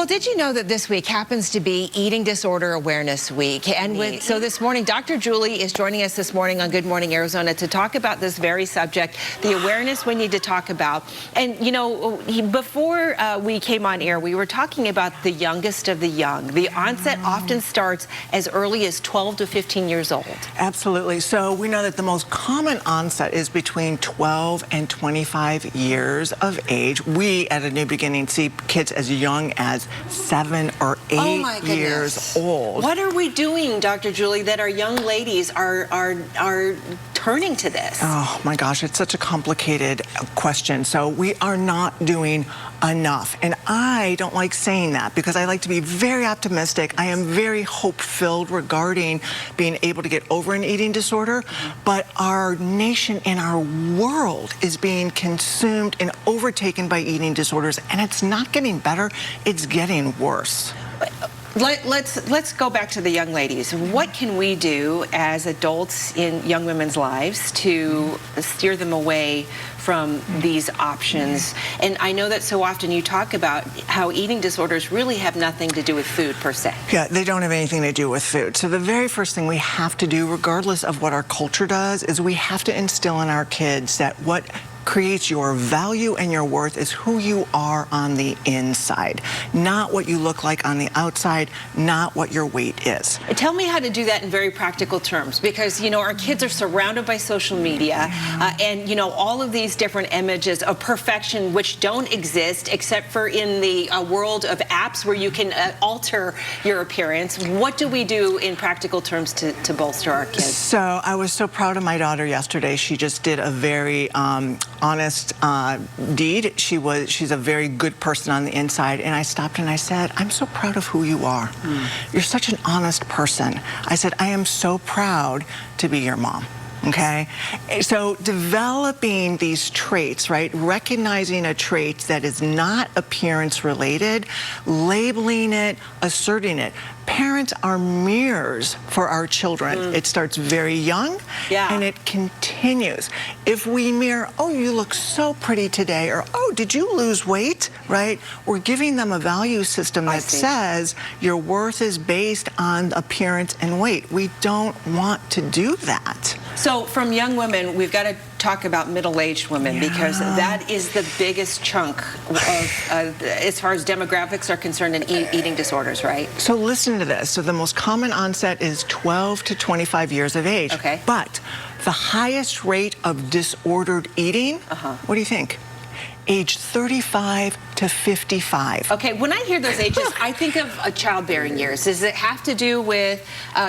did you know that this week happens to be Eating Disorder Awareness Week? And so this morning, Dr. Julie is joining us this morning on Good Morning Arizona to talk about this very subject, the awareness we need to talk about. And, you know, before we came on air, we were talking about the youngest of the young. The onset often starts as early as 12 to 15 years old. Absolutely. So we know that the most common onset is between 12 and 25 years of age. We at A New Beginning see kids as young as 7 or 8 years old. What are we doing, Dr. Julie, that our young ladies are turning to this? Oh my gosh, it's such a complicated question. So we are not doing enough. And I don't like saying that because I like to be very optimistic. I am very hope-filled regarding being able to get over an eating disorder. But our nation and our world is being consumed and overtaken by eating disorders. And it's not getting better, it's getting worse. Let's go back to the young ladies. What can we do as adults in young women's lives to steer them away from these options? And I know that so often you talk about how eating disorders really have nothing to do with food per se. Yeah, they don't have anything to do with food. So the very first thing we have to do, regardless of what our culture does, is we have to instill in our kids that what creates your value and your worth is who you are on the inside, not what you look like on the outside, not what your weight is. Tell me how to do that in very practical terms, because, you know, our kids are surrounded by social media and, you know, all of these different images of perfection which don't exist except for in the world of apps where you can alter your appearance. What do we do in practical terms to bolster our kids? So I was so proud of my daughter yesterday. She just did a very honest deed. She's a very good person on the inside, and I stopped and I said, I'm so proud of who you are. You're such an honest person. I said, I am so proud to be your mom. Okay, so developing these traits, right? Recognizing a trait that is not appearance related, labeling it, asserting it. Parents are mirrors for our children. It starts very young and it continues. If we mirror, oh, you look so pretty today, or oh, did you lose weight, right? We're giving them a value system that says your worth is based on appearance and weight. We don't want to do that. So from young women, we've got to talk about middle-aged women because that is the biggest chunk of, as far as demographics are concerned in eating disorders, right? So listen to this. So the most common onset is 12 to 25 years of age. Okay. But the highest rate of disordered eating, what do you think? Age 35 to 55. Okay, when I hear those ages, I think of childbearing years. Does it have to do with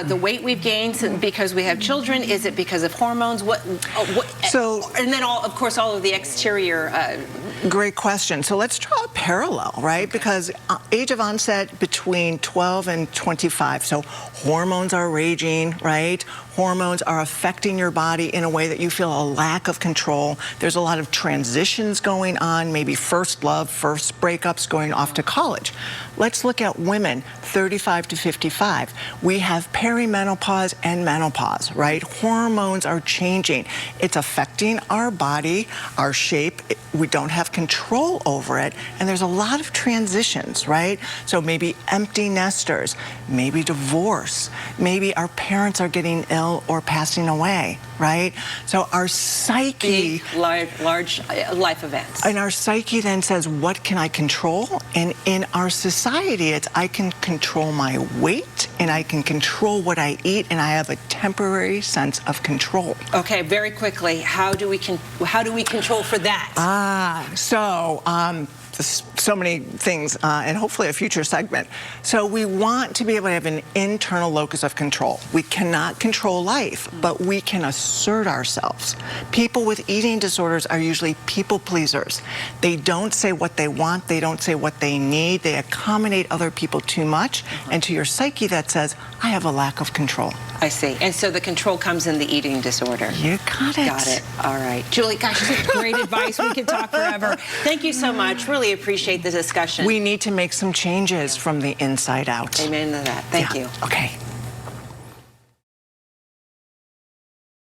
the weight we've gained because we have children? Is it because of hormones? So, and then of course, all of the exterior. Great question. So let's draw a parallel, right? Because age of onset between 12 and 25. So hormones are raging, right? Hormones are affecting your body in a way that you feel a lack of control. There's a lot of transitions going on, maybe first love, first breakups, going off to college. Let's look at women 35 to 55. We have perimenopause and menopause, right? Hormones are changing. It's affecting our body, our shape. We don't have control over it, and there's a lot of transitions, right? So maybe empty nesters, maybe divorce, maybe our parents are getting ill or passing away, right? So our psyche... Big, large life events. And our psyche then says, what can I control? And in our society, it's I can control my weight and I can control what I eat, and I have a temporary sense of control. Okay, very quickly, how do we control for that? So many things, and hopefully a future segment. So we want to be able to have an internal locus of control. We cannot control life, but we can assert ourselves. People with eating disorders are usually people pleasers. They don't say what they want, they don't say what they need, they accommodate other people too much, and to your psyche that says, I have a lack of control. I see. And so the control comes in the eating disorder. You got it. Got it. All right. Julie, gosh, such great advice. We could talk forever. Thank you so much. Really appreciate the discussion. We need to make some changes from the inside out. Amen to that. Thank you. Okay.